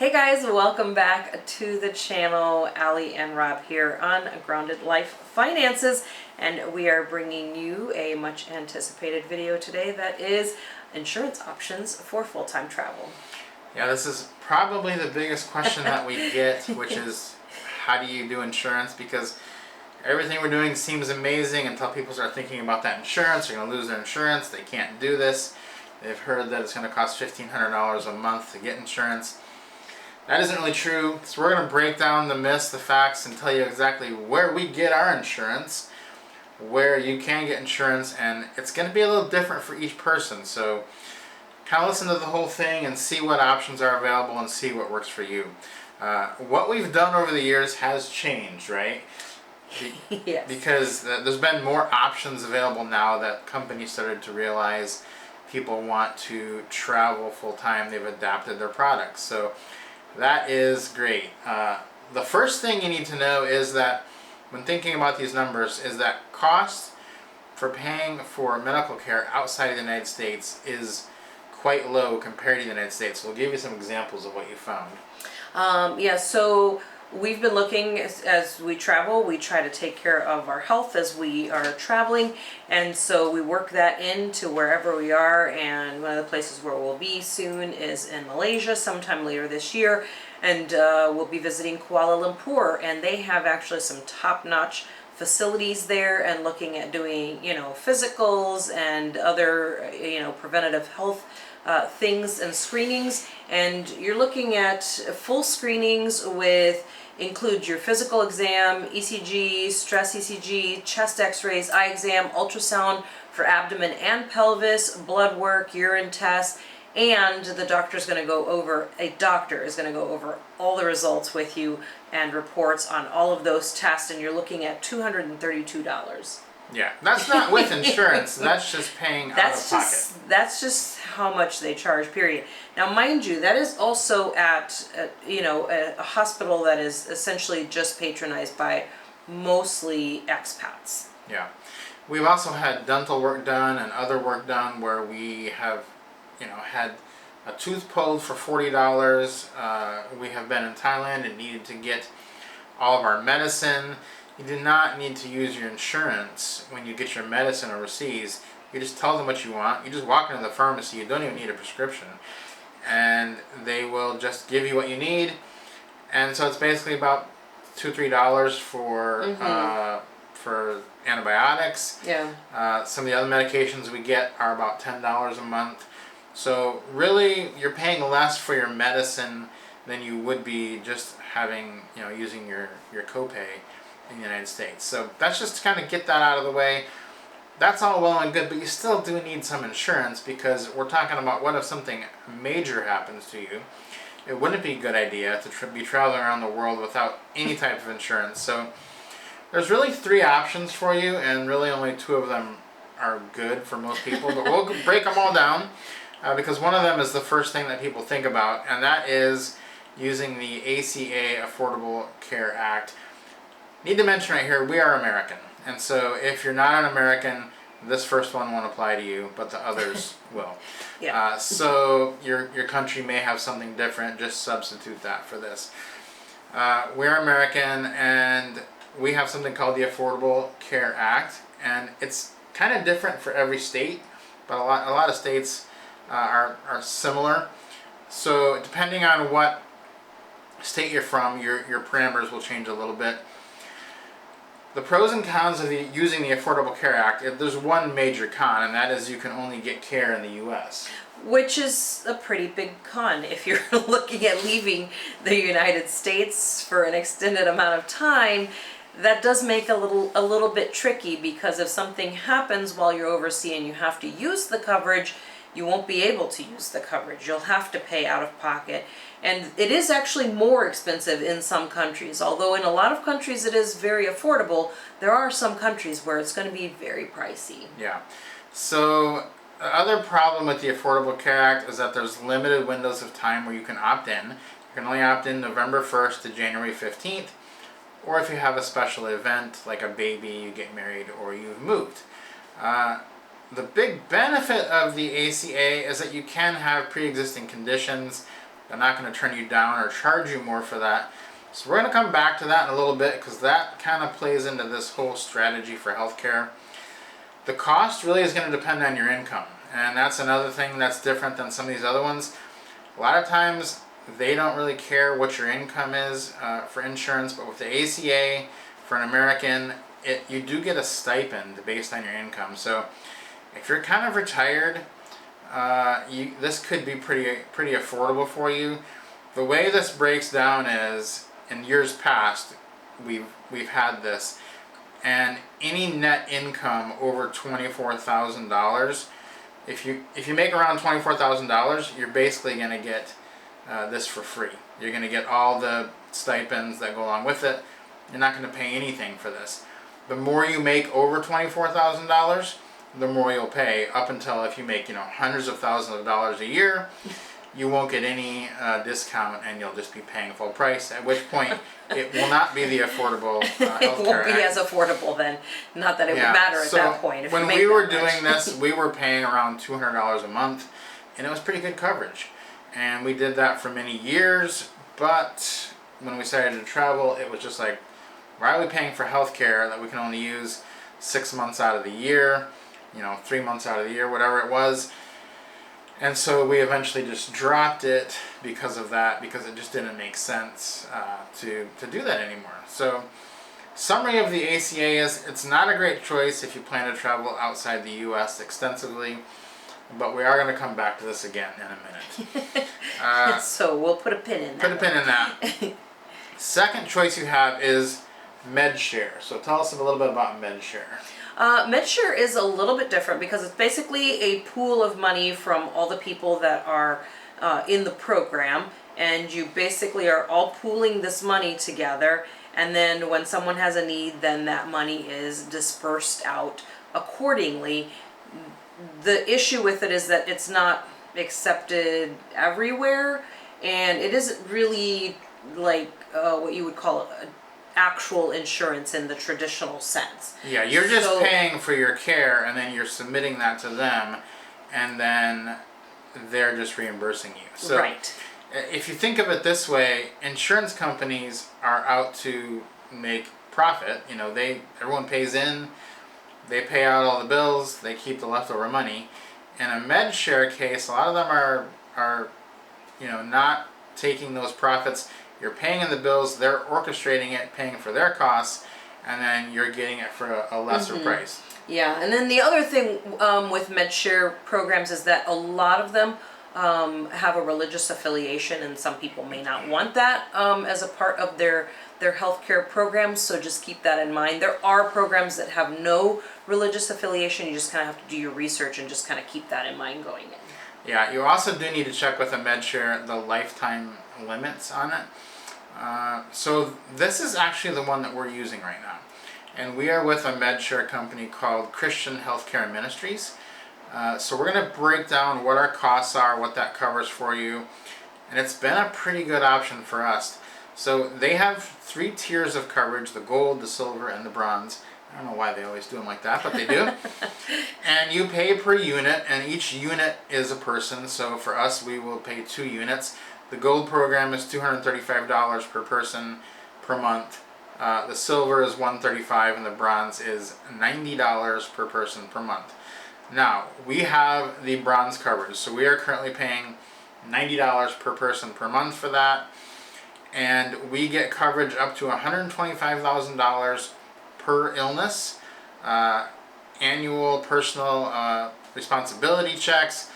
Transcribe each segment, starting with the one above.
Hey guys, welcome back to the channel. Allie and Rob here on Grounded Life Finances, and we are bringing you a much anticipated video today that is insurance options for full-time travel. Yeah, this is probably the biggest question that we get, which is how do you do insurance? Because everything we're doing seems amazing until people start thinking about that insurance. They're going to lose their insurance. They can't do this. They've heard that it's going to cost $1,500 a month to get insurance. That isn't really true. So we're going to break down the myths, the facts, and tell you exactly where we get our insurance, where you can get insurance, and it's going to be a little different for each person. So kind of listen to the whole thing and see what options are available and see what works for you. What we've done over the years has changed, right? Yes. Because there's been more options available now that companies started to realize people want to travel full time. They've adapted their products. So that is great. The first thing you need to know is that when thinking about these numbers is that cost for paying for medical care outside of the United States is quite low compared to the United States. So we'll give you some examples of what you found. So we've been looking as we travel. We try to take care of our health as we are traveling, and so we work that into wherever we are. And one of the places where we'll be soon is in Malaysia sometime later this year, and we'll be visiting Kuala Lumpur, and they have actually some top-notch facilities there, and looking at doing physicals and other preventative health things and screenings. And you're looking at full screenings with include your physical exam, ECG, stress ECG, chest x-rays, eye exam, ultrasound for abdomen and pelvis, blood work, urine tests, and a doctor is going to go over all the results with you and reports on all of those tests, and you're looking at $232. Yeah, that's not with insurance. That's just paying out of pocket. That's just how much they charge, period. Now, mind you, that is also at a hospital that is essentially just patronized by mostly expats. Yeah. We've also had dental work done and other work done where we have, had a tooth pulled for $40. We have been in Thailand and needed to get all of our medicine. You do not need to use your insurance when you get your medicine overseas. You just tell them what you want. You just walk into the pharmacy. You don't even need a prescription. And they will just give you what you need. And so it's basically about $2-3 for antibiotics. Yeah. Some of the other medications we get are about $10 a month. So really, you're paying less for your medicine than you would be just having, using your copay in the United States. So that's just to kind of get that out of the way. That's all well and good, but you still do need some insurance, because we're talking about what if something major happens to you. It wouldn't be a good idea to be traveling around the world without any type of insurance. So there's really 3 options for you, and really only 2 of them are good for most people, but we'll break them all down because one of them is the first thing that people think about, and that is using the ACA Affordable Care Act. Need to mention right here, we are American, and so if you're not an American, this first one won't apply to you, but the others will. Yeah. So your country may have something different. Just substitute that for this. We're American, and we have something called the Affordable Care Act, and it's kind of different for every state, but a lot of states are similar. So depending on what state you're from, your parameters will change a little bit. The pros and cons of using the Affordable Care Act, there's one major con, and that is you can only get care in the U.S. Which is a pretty big con if you're looking at leaving the United States for an extended amount of time. That does make a little bit tricky, because if something happens while you're overseas and you have to use the coverage, you won't be able to use the coverage. You'll have to pay out of pocket. And it is actually more expensive in some countries. Although in a lot of countries it is very affordable, there are some countries where it's going to be very pricey. Yeah. So the other problem with the Affordable Care Act is that there's limited windows of time where you can opt in. You can only opt in November 1st to January 15th, or if you have a special event like a baby, you get married, or you've moved. The big benefit of the ACA is that you can have pre-existing conditions They're not going to turn you down or charge you more for that. So we're going to come back to that in a little bit because that kind of plays into this whole strategy for healthcare. The cost really is going to depend on your income, and that's another thing that's different than some of these other ones. A lot of times they don't really care what your income is for insurance, but with the ACA for an American, you do get a stipend based on your income. So if you're kind of retired, this could be pretty affordable for you. The way this breaks down is, in years past, we've had this, and any net income over $24,000, if you make around $24,000, you're basically going to get this for free. You're going to get all the stipends that go along with it. You're not going to pay anything for this. The more you make over $24,000, the more you'll pay, up until if you make hundreds of thousands of dollars a year, you won't get any discount, and you'll just be paying full price, at which point it will not be the affordable healthcare. It won't be as affordable then. Not that it would matter at that point. If when you make we were that doing much. this, we were paying around $200 a month, and it was pretty good coverage. And we did that for many years, but when we started to travel, it was just like, why are we paying for healthcare that we can only use 6 months out of the year, 3 months out of the year, whatever it was. And so we eventually just dropped it because of that, because it just didn't make sense to do that anymore. So summary of the ACA is, it's not a great choice if you plan to travel outside the U.S. extensively, but we are going to come back to this again in a minute. So we'll put a pin in that. Put a pin in that. Second choice you have is MedShare. So tell us a little bit about MedShare. MedShare is a little bit different because it's basically a pool of money from all the people that are in the program, and you basically are all pooling this money together, and then when someone has a need, then that money is dispersed out accordingly. The issue with it is that it's not accepted everywhere, and it isn't really like what you would call actual insurance in the traditional sense. Yeah, you're just paying for your care, and then you're submitting that to them, and then they're just reimbursing you. So right. If you think of it this way, insurance companies are out to make profit. Everyone pays in, they pay out all the bills, they keep the leftover money. In a MedShare case, a lot of them are not taking those profits. You're paying in the bills, they're orchestrating it, paying for their costs, and then you're getting it for a lesser price. Yeah, and then the other thing with MedShare programs is that a lot of them have a religious affiliation, and some people may not want that as a part of their healthcare programs, so just keep that in mind. There are programs that have no religious affiliation. You just kind of have to do your research and just kind of keep that in mind going in. Yeah, you also do need to check with a MedShare the lifetime limits on it. So this is actually the one that we're using right now. And we are with a MedShare company called Christian Healthcare Ministries. So we're going to break down what our costs are, what that covers for you. And it's been a pretty good option for us. So they have 3 tiers of coverage: the gold, the silver, and the bronze. I don't know why they always do them like that, but they do. And you pay per unit, and each unit is a person. So for us, we will pay 2 units. The gold program is $235 per person per month. The silver is $135, and the bronze is $90 per person per month. Now, we have the bronze coverage, so we are currently paying $90 per person per month for that, and we get coverage up to $125,000 per illness, annual personal responsibility checks.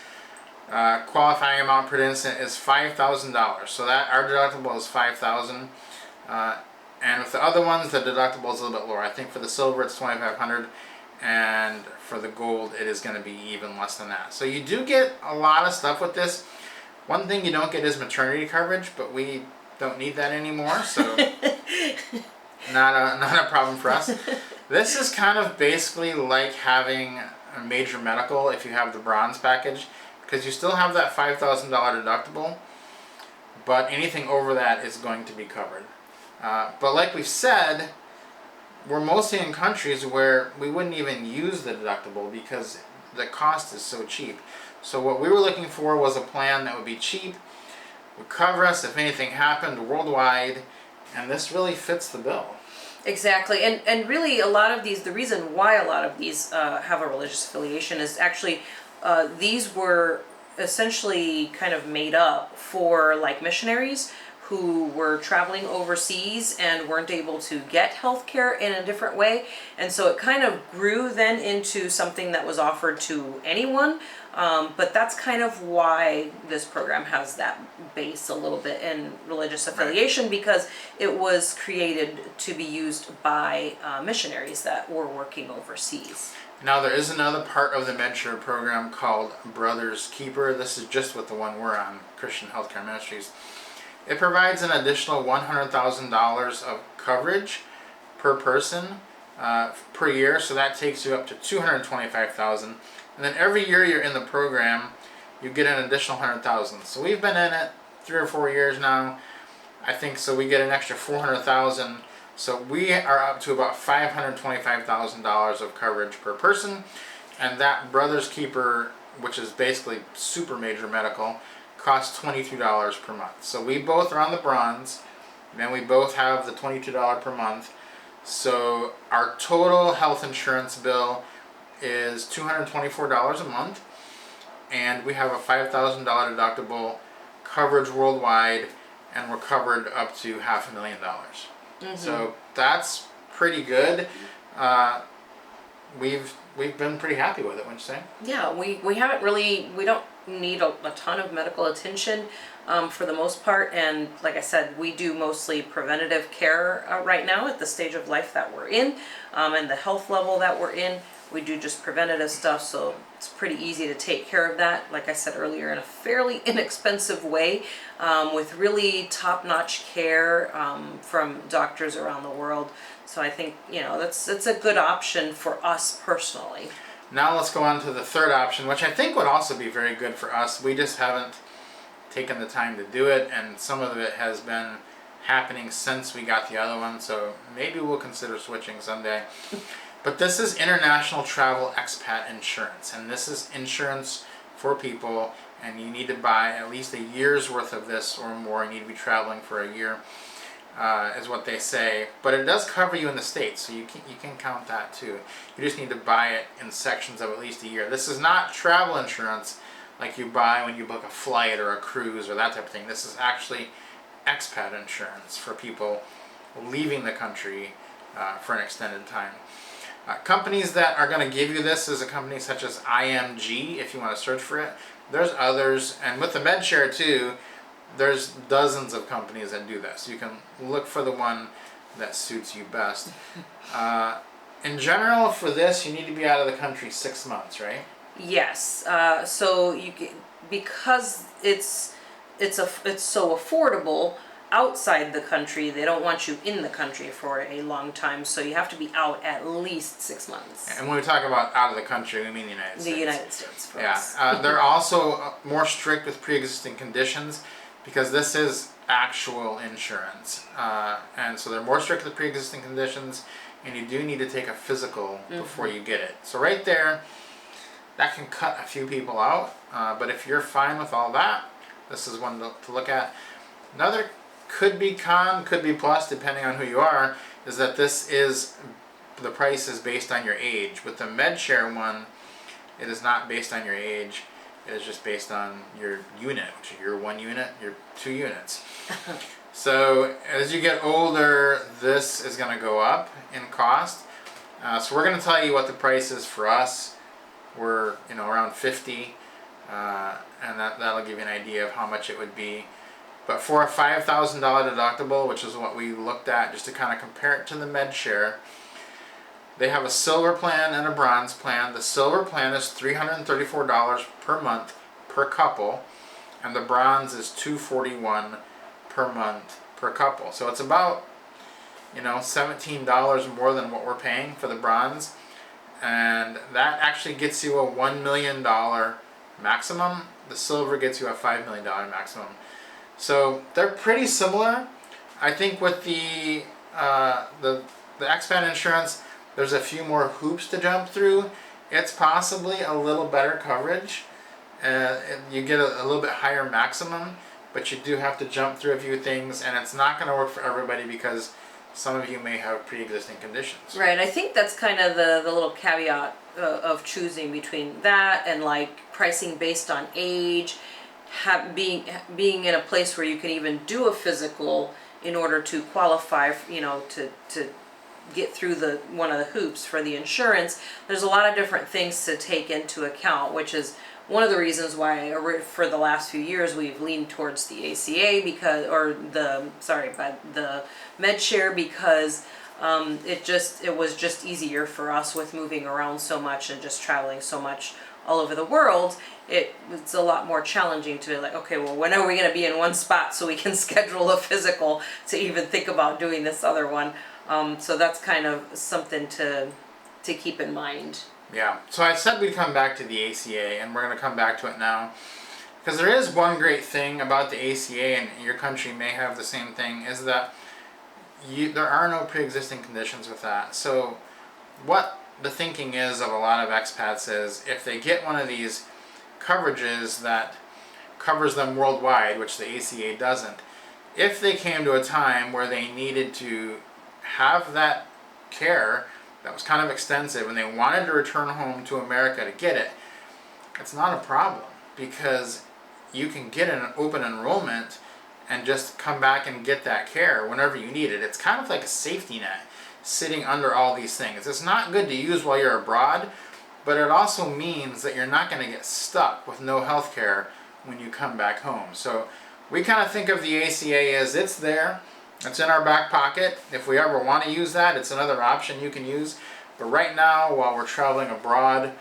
Qualifying amount per incident is $5,000, so that our deductible is $5,000. And with the other ones, the deductible is a little bit lower. I think for the silver it's $2,500, and for the gold it is going to be even less than that. So you do get a lot of stuff with this. One thing you don't get is maternity coverage, but we don't need that anymore, so not a problem for us. This is kind of basically like having a major medical if you have the bronze package, because you still have that $5,000 deductible, but anything over that is going to be covered. But like we've said, we're mostly in countries where we wouldn't even use the deductible because the cost is so cheap. So what we were looking for was a plan that would be cheap, would cover us if anything happened worldwide, and this really fits the bill. Exactly, and really a lot of these, the reason why a lot of these have a religious affiliation is actually these were essentially kind of made up for like missionaries who were traveling overseas and weren't able to get health care in a different way. And so it kind of grew then into something that was offered to anyone. But that's kind of why this program has that base a little bit in religious affiliation, because it was created to be used by missionaries that were working overseas. Now there is another part of the MedShare program called Brother's Keeper. This is just with the one we're on, Christian Healthcare Ministries. It provides an additional $100,000 of coverage per person per year, so that takes you up to $225,000. And then every year you're in the program, you get an additional $100,000. So we've been in it 3 or 4 years now, I think. So we get an extra $400,000. So we are up to about $525,000 of coverage per person, and that Brother's Keeper, which is basically super major medical, costs $22 per month. So we both are on the bronze, and we both have the $22 per month. So our total health insurance bill is $224 a month, and we have a $5,000 deductible, coverage worldwide, and we're covered up to $500,000. Mm-hmm. So that's pretty good. We've been pretty happy with it, wouldn't you say? Yeah, we haven't really, we don't need a ton of medical attention for the most part, and like I said, we do mostly preventative care right now at the stage of life that we're in, and the health level that we're in. We do just preventative stuff, so it's pretty easy to take care of that, like I said earlier, in a fairly inexpensive way, with really top-notch care from doctors around the world. So I think, that's a good option for us personally. Now let's go on to the third option, which I think would also be very good for us. We just haven't taken the time to do it, and some of it has been happening since we got the other one, so maybe we'll consider switching someday. But this is International Travel Expat Insurance, and this is insurance for people, and you need to buy at least a year's worth of this or more. You need to be traveling for a year, is what they say. But it does cover you in the States, so you can count that too. You just need to buy it in sections of at least a year. This is not travel insurance like you buy when you book a flight or a cruise or that type of thing. This is actually expat insurance for people leaving the country for an extended time. Companies that are going to give you this is a company such as IMG, if you want to search for it. There's others, and with the MedShare too, there's dozens of companies that do this. You can look for the one that suits you best. In general, for this, you need to be out of the country 6 months, right? Yes. So you get, because it's so affordable outside the country, they don't want you in the country for a long time, so you have to be out at least 6 months. And when we talk about out of the country, we mean the United States. The United States, for us. They're also more strict with pre-existing conditions because this is actual insurance. And so they're more strict with pre-existing conditions, and you do need to take a physical before you get it. So right there, that can cut a few people out. But if you're fine with all that, this is one to look at. Another could be con, could be plus, depending on who you are, is that the price is based on your age. With the MedShare one, it is not based on your age. It is just based on your unit, which is your 1 unit, your 2 units. So as you get older, this is going to go up in cost. So we're going to tell you what the price is for us. We're around 50, and that'll give you an idea of how much it would be. But for a $5,000 deductible, which is what we looked at just to kind of compare it to the MedShare, they have a silver plan and a bronze plan. The silver plan is $334 per month per couple, and the bronze is $241 per month per couple. So it's about $17 more than what we're paying for the bronze, and that actually gets you a $1 million maximum. The silver gets you a $5 million maximum. So they're pretty similar. I think with the expat insurance, there's a few more hoops to jump through. It's possibly a little better coverage. You get a little bit higher maximum, but you do have to jump through a few things, and it's not going to work for everybody because some of you may have pre-existing conditions. Right. I think that's kind of the little caveat of choosing between that and like pricing based on age, being in a place where you can even do a physical in order to qualify, to get through one of the hoops for the insurance. There's a lot of different things to take into account, which is one of the reasons why for the last few years we've leaned towards the ACA the MedShare, because it was just easier for us with moving around so much and just traveling so much all over the world. It's a lot more challenging to be like, okay, well, when are we going to be in one spot so we can schedule a physical to even think about doing this other one? So that's kind of something to keep in mind. Yeah, so I said we'd come back to the ACA, and we're going to come back to it now. Because there is one great thing about the ACA, and your country may have the same thing, is that there are no pre-existing conditions with that. So what the thinking is of a lot of expats is if they get one of these coverages that covers them worldwide, which the ACA doesn't, if they came to a time where they needed to have that care that was kind of extensive and they wanted to return home to America to get it, it's not a problem because you can get an open enrollment and just come back and get that care whenever you need it. It's kind of like a safety net sitting under all these things. It's not good to use while you're abroad, but it also means that you're not going to get stuck with no health care when you come back home. So we kind of think of the ACA as it's there. It's in our back pocket. If we ever want to use that, it's another option you can use. But right now, while we're traveling abroad,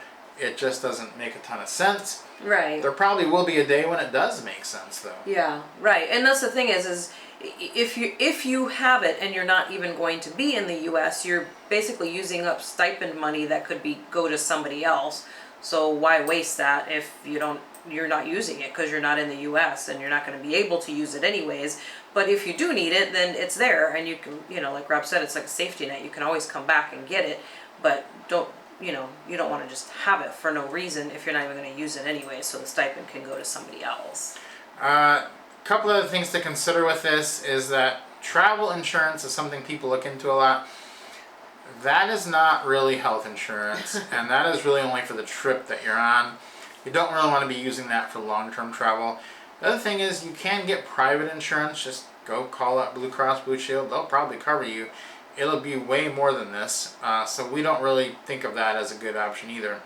it just doesn't make a ton of sense. Right. There probably will be a day when it does make sense, though. Yeah, right. And that's the thing is if you have it and you're not even going to be in the U.S., you're basically using up stipend money that could go to somebody else. So why waste that if you're not using it because you're not in the U.S. and you're not going to be able to use it anyways. But if you do need it, then it's there, and you can, like Rob said, it's like a safety net. You can always come back and get it, but you don't want to just have it for no reason if you're not even going to use it anyway, so the stipend can go to somebody else. Couple other things to consider with this is that travel insurance is something people look into a lot. That is not really health insurance, and that is really only for the trip that you're on. You don't really want to be using that for long-term travel. The other thing is you can get private insurance. Just go call up Blue Cross Blue Shield. They'll probably cover you. It'll be way more than this, so we don't really think of that as a good option either.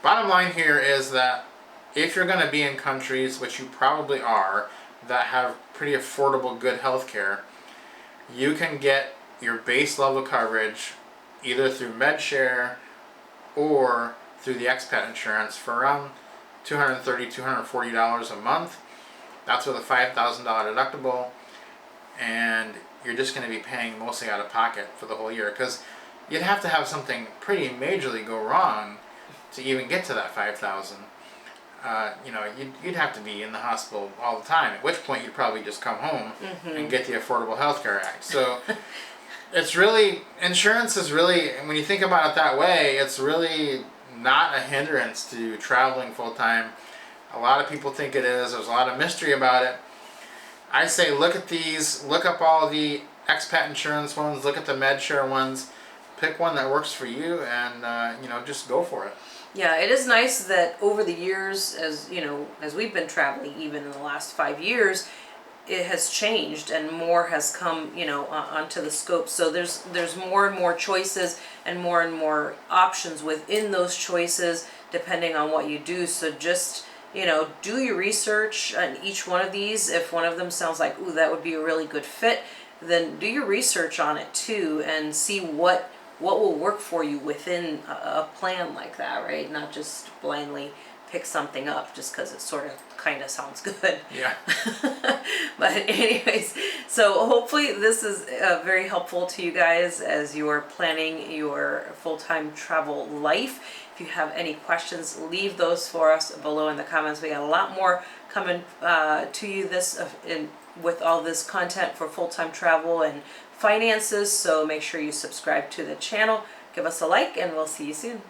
Bottom line here is that if you're going to be in countries, which you probably are, that have pretty affordable good health care, you can get your base level coverage either through MedShare or through the Expat Insurance for around $230, $240 a month. That's with a $5,000 deductible, and you're just going to be paying mostly out of pocket for the whole year, because you'd have to have something pretty majorly go wrong to even get to that $5,000. You'd have to be in the hospital all the time, at which point you'd probably just come home and get the Affordable Health Care Act. So it's really, insurance is really, when you think about it that way, it's really not a hindrance to traveling full time. A lot of people think it is. There's a lot of mystery about it. I say look at these, look up all the expat insurance ones, look at the MedShare ones, pick one that works for you, and just go for it. Yeah, it is nice that over the years, as we've been traveling, even in the last 5 years, it has changed and more has come, onto the scope. So there's more and more choices and more options within those choices, depending on what you do. So just, do your research on each one of these. If one of them sounds like, ooh, that would be a really good fit, then do your research on it too and see what will work for you within a plan like that, right? Not just blindly pick something up just because it sort of kind of sounds good. Yeah. But anyways, so hopefully this is very helpful to you guys as you're planning your full-time travel life. If you have any questions, leave those for us below in the comments. We got a lot more coming to you with all this content for full-time travel and finances, so make sure you subscribe to the channel, give us a like, and we'll see you soon.